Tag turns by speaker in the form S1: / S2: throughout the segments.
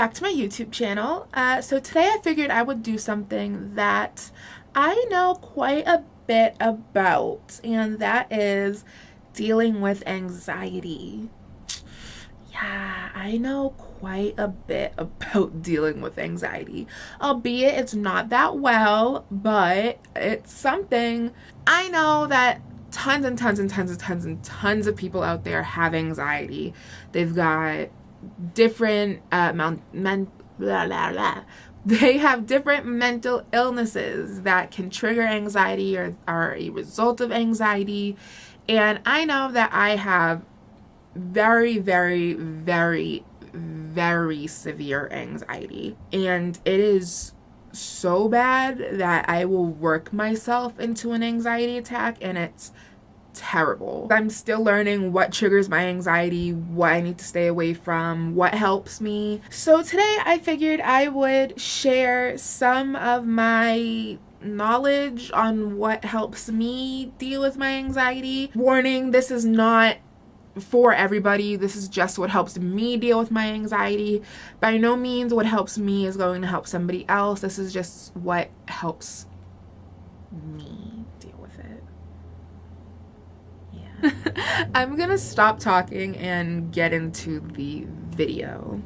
S1: back to my YouTube channel. So today I figured I would do something that I know quite a bit about, and that is dealing with anxiety. Yeah, I know quite a bit about dealing with anxiety, albeit it's not that well, but it's something. I know that tons and tons and tons and tons and tons of people out there have anxiety. They've got different they have different mental illnesses that can trigger anxiety or are a result of anxiety. And I know that I have very, very, very, very severe anxiety. And it is so bad that I will work myself into an anxiety attack, and it's terrible. I'm still learning what triggers my anxiety, what I need to stay away from, what helps me. So today I figured I would share some of my knowledge on what helps me deal with my anxiety. Warning, this is not for everybody. This is just what helps me deal with my anxiety. By no means what helps me is going to help somebody else. This is just what helps me deal with it. Yeah. I'm gonna stop talking and get into the video.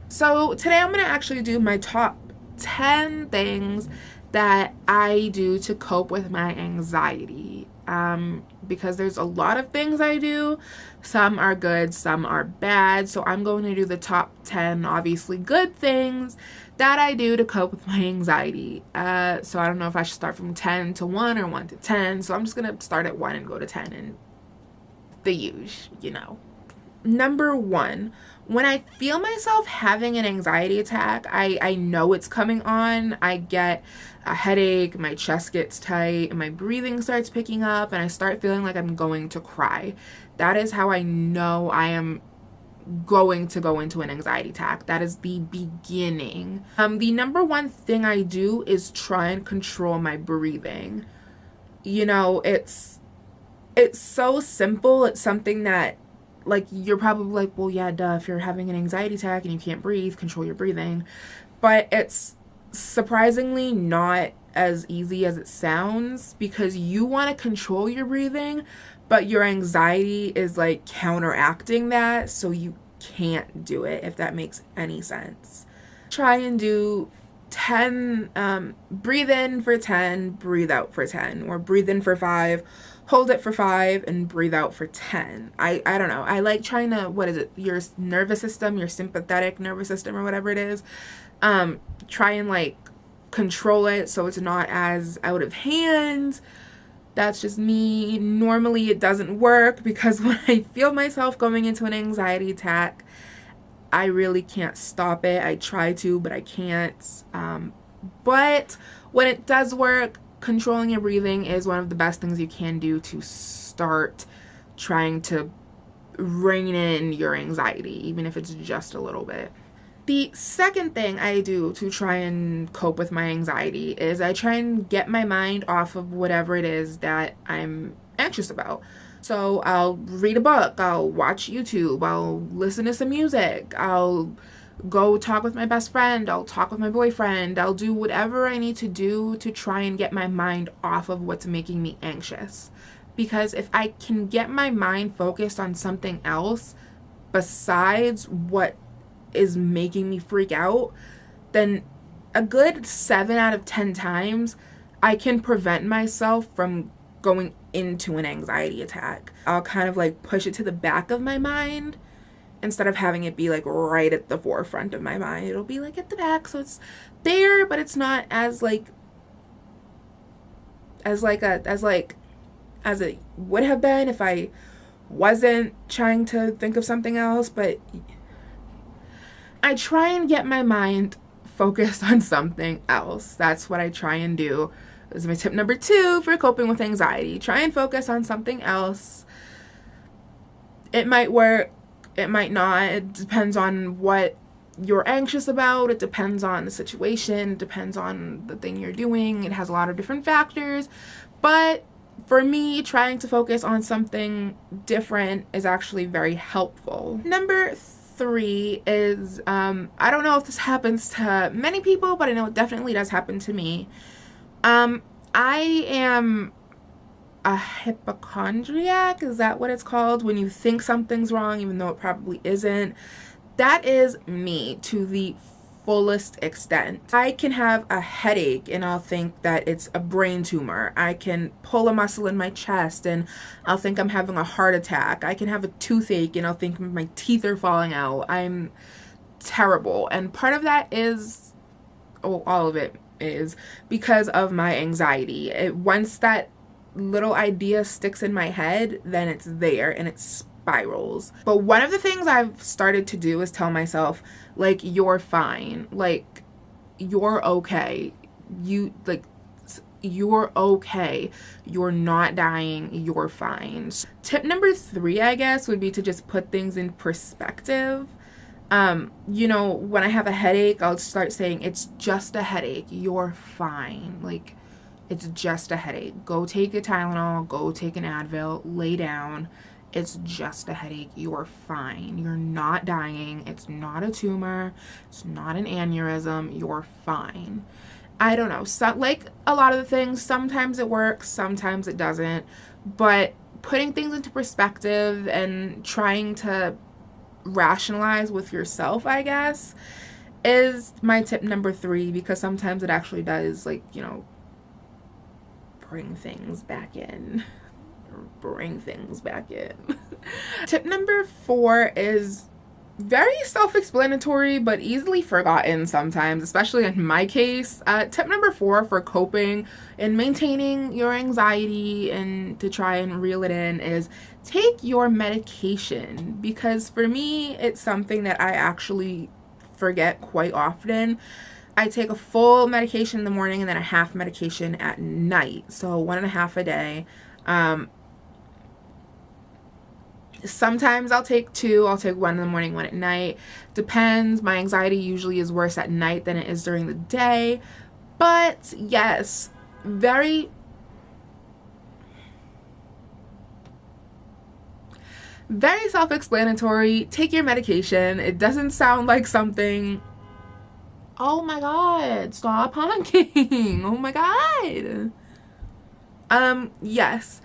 S1: So today I'm gonna actually do my top 10 things that I do to cope with my anxiety. Because there's a lot of things I do. Some are good, some are bad. So I'm going to do the top 10 obviously good things that I do to cope with my anxiety. So I don't know if I should start from 10 to 1 or 1 to 10. So I'm just going to start at 1 and go to 10 and the usual, you know. Number 1, when I feel myself having an anxiety attack, I know it's coming on. I get a headache, my chest gets tight, and my breathing starts picking up, and I start feeling like I'm going to cry. That is how I know I am going to go into an anxiety attack. That is the beginning. The number 1 thing I do is try and control my breathing. You know, it's so simple. It's something that, like, you're probably like, well, yeah, duh, if you're having an anxiety attack and you can't breathe, control your breathing. But it's surprisingly not as easy as it sounds, because you want to control your breathing, but your anxiety is like counteracting that, so you can't do it, if that makes any sense. Try and do 10, breathe in for 10, breathe out for 10, or breathe in for 5, hold it for 5, and breathe out for 10. I don't know. I like trying to, what is it, your nervous system, your sympathetic nervous system or whatever it is, try and like control it so it's not as out of hand. That's just me. Normally it doesn't work, because when I feel myself going into an anxiety attack, I really can't stop it. I try to, but I can't. But when it does work, controlling your breathing is one of the best things you can do to start trying to rein in your anxiety, even if it's just a little bit. The second thing I do to try and cope with my anxiety is I try and get my mind off of whatever it is that I'm anxious about. So I'll read a book, I'll watch YouTube, I'll listen to some music, I'll go talk with my best friend, I'll talk with my boyfriend, I'll do whatever I need to do to try and get my mind off of what's making me anxious. Because if I can get my mind focused on something else besides what is making me freak out, then a good 7 out of 10 times I can prevent myself from going into an anxiety attack. I'll kind of like push it to the back of my mind instead of having it be like right at the forefront of my mind. It'll be like at the back, so it's there, but it's not as as it would have been if I wasn't trying to think of something else. But I try and get my mind focused on something else. That's what I try and do. This is my tip number 2 for coping with anxiety. Try and focus on something else. It might work, it might not. It depends on what you're anxious about. It depends on the situation. It depends on the thing you're doing. It has a lot of different factors. But for me, trying to focus on something different is actually very helpful. Number 3 is, I don't know if this happens to many people, but I know it definitely does happen to me. I am a hypochondriac. Is that what it's called? When you think something's wrong, even though it probably isn't. That is me to the fullest extent. I can have a headache and I'll think that it's a brain tumor. I can pull a muscle in my chest and I'll think I'm having a heart attack. I can have a toothache and I'll think my teeth are falling out. I'm terrible. And part of that is, oh, all of it is because of my anxiety. Once that little idea sticks in my head, then it's there and it spirals. But one of the things I've started to do is tell myself, like, you're fine. Like, you're okay. You're okay. You're not dying. You're fine. Tip number 3, I guess, would be to just put things in perspective. You know, when I have a headache, I'll start saying, it's just a headache. You're fine. Like, it's just a headache. Go take a Tylenol. Go take an Advil. Lay down. It's just a headache. You're fine. You're not dying. It's not a tumor. It's not an aneurysm. You're fine. I don't know. So, like a lot of the things, sometimes it works, sometimes it doesn't. But putting things into perspective and trying to rationalize with yourself, I guess, is my tip number 3, because sometimes it actually does, like, you know, bring things back in. Tip number 4 is very self-explanatory but easily forgotten sometimes, especially in my case. Tip number 4 for coping and maintaining your anxiety and to try and reel it in is take your medication, because for me it's something that I actually forget quite often. I take a full medication in the morning and then a half medication at night, so 1.5 a day. Sometimes I'll take 2. I'll take 1 in the morning, 1 at night. Depends. My anxiety usually is worse at night than it is during the day. But yes, very self-explanatory. Take your medication. It doesn't sound like something... Oh my god, stop honking. Oh my god. Yes.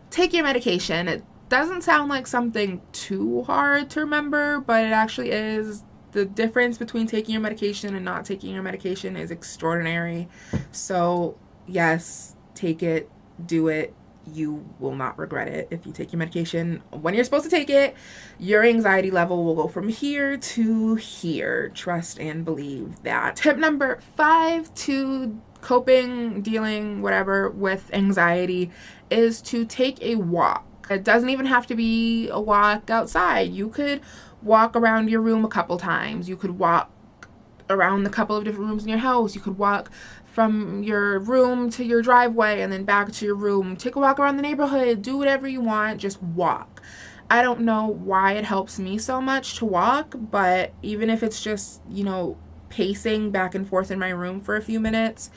S1: Take your medication. It doesn't sound like something too hard to remember, but it actually is. The difference between taking your medication and not taking your medication is extraordinary. So, yes, take it, do it. You will not regret it. If you take your medication when you're supposed to take it, your anxiety level will go from here to here. Trust and believe that. Tip number 5 to coping, dealing, whatever, with anxiety is to take a walk. It doesn't even have to be a walk outside. You could walk around your room a couple times. You could walk around a couple of different rooms in your house. You could walk from your room to your driveway and then back to your room. Take a walk around the neighborhood. Do whatever you want. Just walk. I don't know why it helps me so much to walk, but even if it's just, you know, pacing back and forth in my room for a few minutes,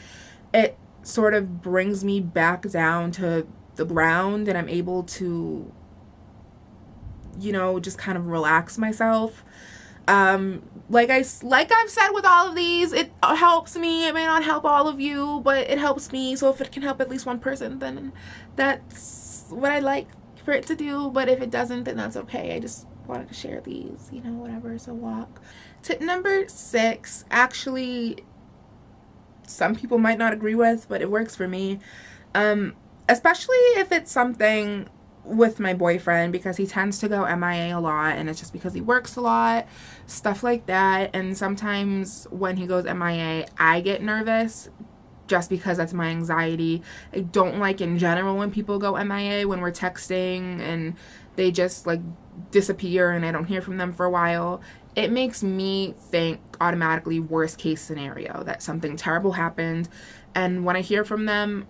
S1: it sort of brings me back down to the ground and I'm able to, you know, just kind of relax myself. Like I've said with all of these, it helps me. It may not help all of you, but it helps me. So if it can help at least one person, then that's what I'd like for it to do. But if it doesn't, then that's okay. I just wanted to share these, you know, whatever. So walk. Tip number 6, actually, some people might not agree with, but it works for me. Especially if it's something with my boyfriend, because he tends to go MIA a lot, and it's just because he works a lot, stuff like that. And sometimes when he goes MIA, I get nervous just because that's my anxiety. I don't like in general when people go MIA, when we're texting and they just like disappear and I don't hear from them for a while. It makes me think automatically worst case scenario, that something terrible happened. And when I hear from them,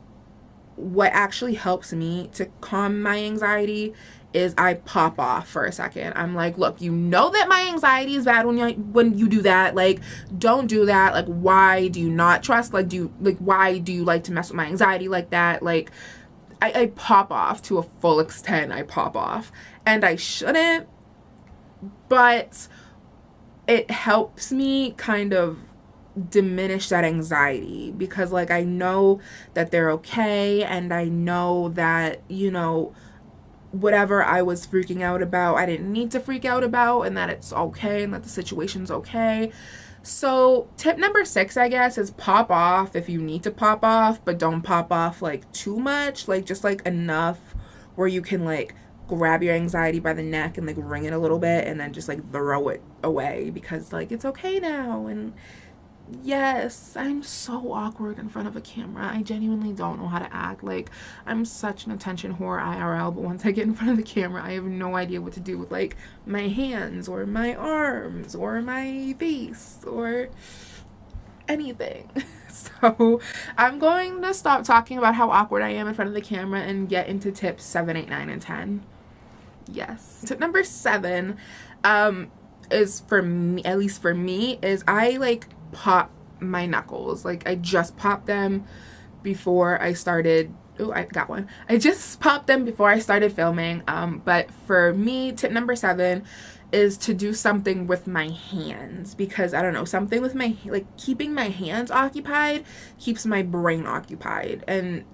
S1: what actually helps me to calm my anxiety is I pop off for a second. I'm like, look, you know that my anxiety is bad when you do that. Like, don't do that. Like, why do you not trust? Like, why do you like to mess with my anxiety like that? Like, I pop off to a full extent. I pop off, and I shouldn't. But it helps me kind of diminish that anxiety, because like I know that they're okay, and I know that, you know, whatever I was freaking out about, I didn't need to freak out about, and that it's okay and that the situation's okay. So tip number 6, I guess, is pop off if you need to pop off, but don't pop off like too much, like just like enough where you can like grab your anxiety by the neck and like wring it a little bit and then just like throw it away, because like it's okay now. And yes, I'm so awkward in front of a camera. I genuinely don't know how to act. Like, I'm such an attention whore IRL, but once I get in front of the camera, I have no idea what to do with like my hands or my arms or my face or anything. So I'm going to stop talking about how awkward I am in front of the camera and get into tips 7, 8, 9, and 10. Yes. Tip number 7 is, for me, at least for me, is I like pop my knuckles. Like I just popped them before I started. Oh, I got one. I just popped them before I started filming. But for me, tip number 7 is to do something with my hands, because I don't know, something with my, like, keeping my hands occupied keeps my brain occupied. And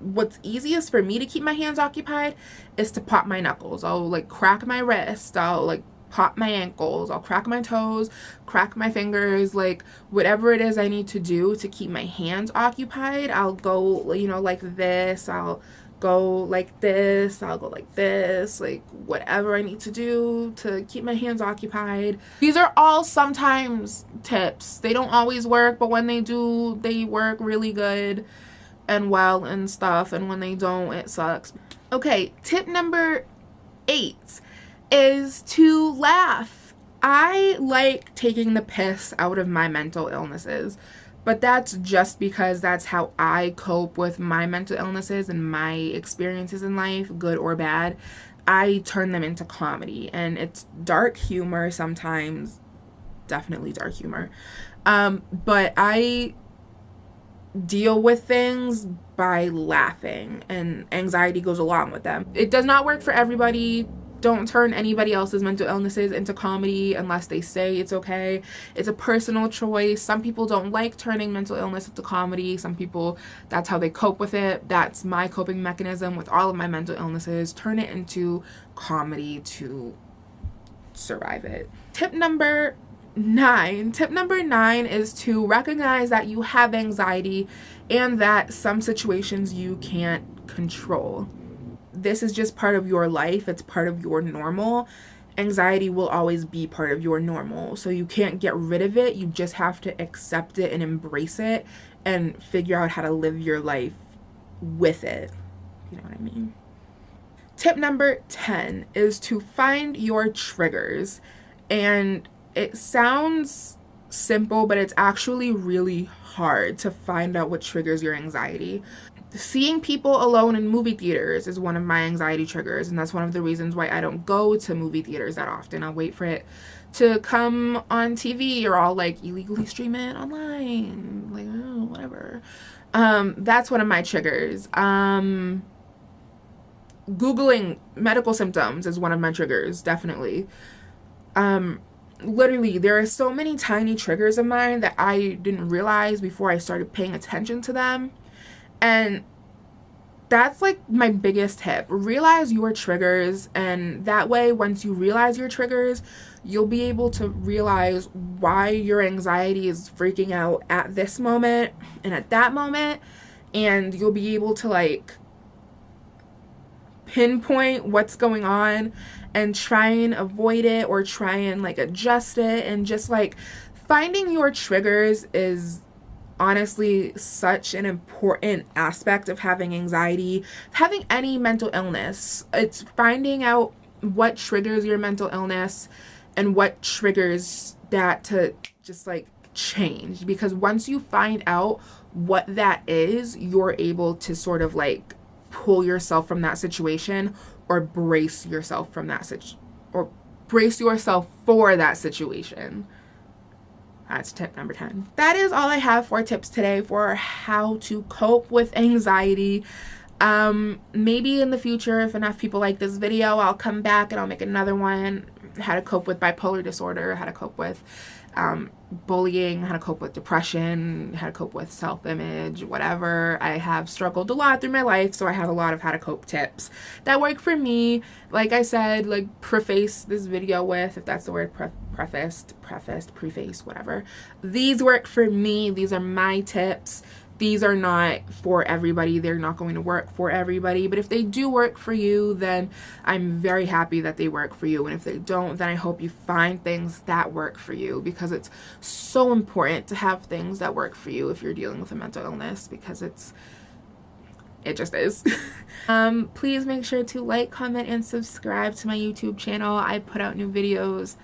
S1: what's easiest for me to keep my hands occupied is to pop my knuckles. I'll like crack my wrist, I'll like pop my ankles, I'll crack my toes, crack my fingers, like whatever it is I need to do to keep my hands occupied. I'll go, you know, like this, I'll go like this, I'll go like this, like whatever I need to do to keep my hands occupied. These are all sometimes tips. They don't always work, but when they do, they work really good and well and stuff, and when they don't, it sucks. Okay, tip number 8 is to laugh. I like taking the piss out of my mental illnesses, but that's just because that's how I cope with my mental illnesses and my experiences in life, good or bad. I turn them into comedy, and it's dark humor sometimes, definitely dark humor. But I deal with things by laughing, and anxiety goes along with them. It does not work for everybody. Don't turn anybody else's mental illnesses into comedy unless they say it's okay. It's a personal choice. Some people don't like turning mental illness into comedy. Some people, that's how they cope with it. That's my coping mechanism with all of my mental illnesses. Turn it into comedy to survive it. Tip number 9 is to recognize that you have anxiety and that some situations you can't control. This is just part of your life. It's part of your normal. Anxiety will always be part of your normal. So you can't get rid of it. You just have to accept it and embrace it and figure out how to live your life with it. You know what I mean? Tip number 10 is to find your triggers. And it sounds simple, but it's actually really hard to find out what triggers your anxiety. Seeing people alone in movie theaters is one of my anxiety triggers, and that's one of the reasons why I don't go to movie theaters that often. I'll wait for it to come on TV, or I'll like illegally stream it online, like, oh, whatever. That's one of my triggers. Googling medical symptoms is one of my triggers, definitely. Literally, there are so many tiny triggers of mine that I didn't realize before I started paying attention to them. And that's like my biggest tip. Realize your triggers, and that way, once you realize your triggers, you'll be able to realize why your anxiety is freaking out at this moment and at that moment, and you'll be able to like pinpoint what's going on and try and avoid it, or try and like adjust it. And just like finding your triggers is honestly such an important aspect of having anxiety, having any mental illness. It's finding out what triggers your mental illness and what triggers that to just like change, because once you find out what that is, you're able to sort of like pull yourself from that situation, or brace yourself from that or brace yourself for that situation. That's tip number 10. That is all I have for tips today for how to cope with anxiety. Maybe in the future, if enough people like this video, I'll come back and I'll make another one. how to cope with bipolar disorder, how to cope with bullying, how to cope with depression, how to cope with self-image, whatever. I have struggled a lot through my life, so I have a lot of how to cope tips that work for me. Like I said, like preface this video with, if that's the word, preface, whatever. These work for me. These are my tips. These are not for everybody. They're not going to work for everybody. But if they do work for you, then I'm very happy that they work for you. And if they don't, then I hope you find things that work for you, because it's so important to have things that work for you if you're dealing with a mental illness, because it just is. Please make sure to like, comment, and subscribe to my YouTube channel. I put out new videos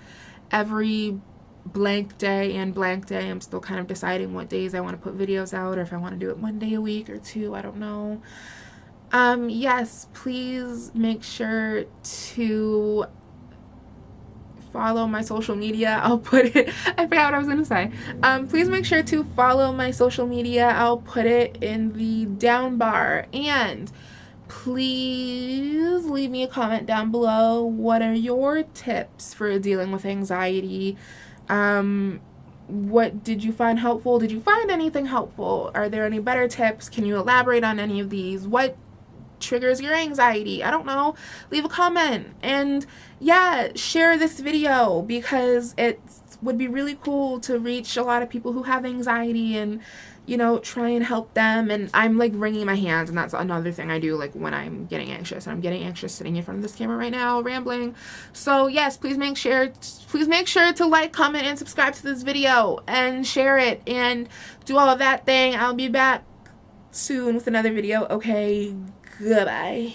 S1: every blank day and blank day. I'm still kind of deciding what days I want to put videos out, or if I want to do it one day a week or two, I don't know. Yes, please make sure to follow my social media. I'll put it, I forgot what I was gonna say. Please make sure to follow my social media. I'll put it in the down bar. And please leave me a comment down below. What are your tips for dealing with anxiety? What did you find helpful? Did you find anything helpful? Are there any better tips? Can you elaborate on any of these? What triggers your anxiety? I don't know. Leave a comment. And yeah, share this video, because it would be really cool to reach a lot of people who have anxiety and, you know, try and help them. And I'm like wringing my hands, and that's another thing I do, like when I'm getting anxious. And I'm getting anxious sitting in front of this camera right now, rambling. So yes, please make sure to like, comment, and subscribe to this video, and share it, and do all of that thing. I'll be back soon with another video. Okay, goodbye.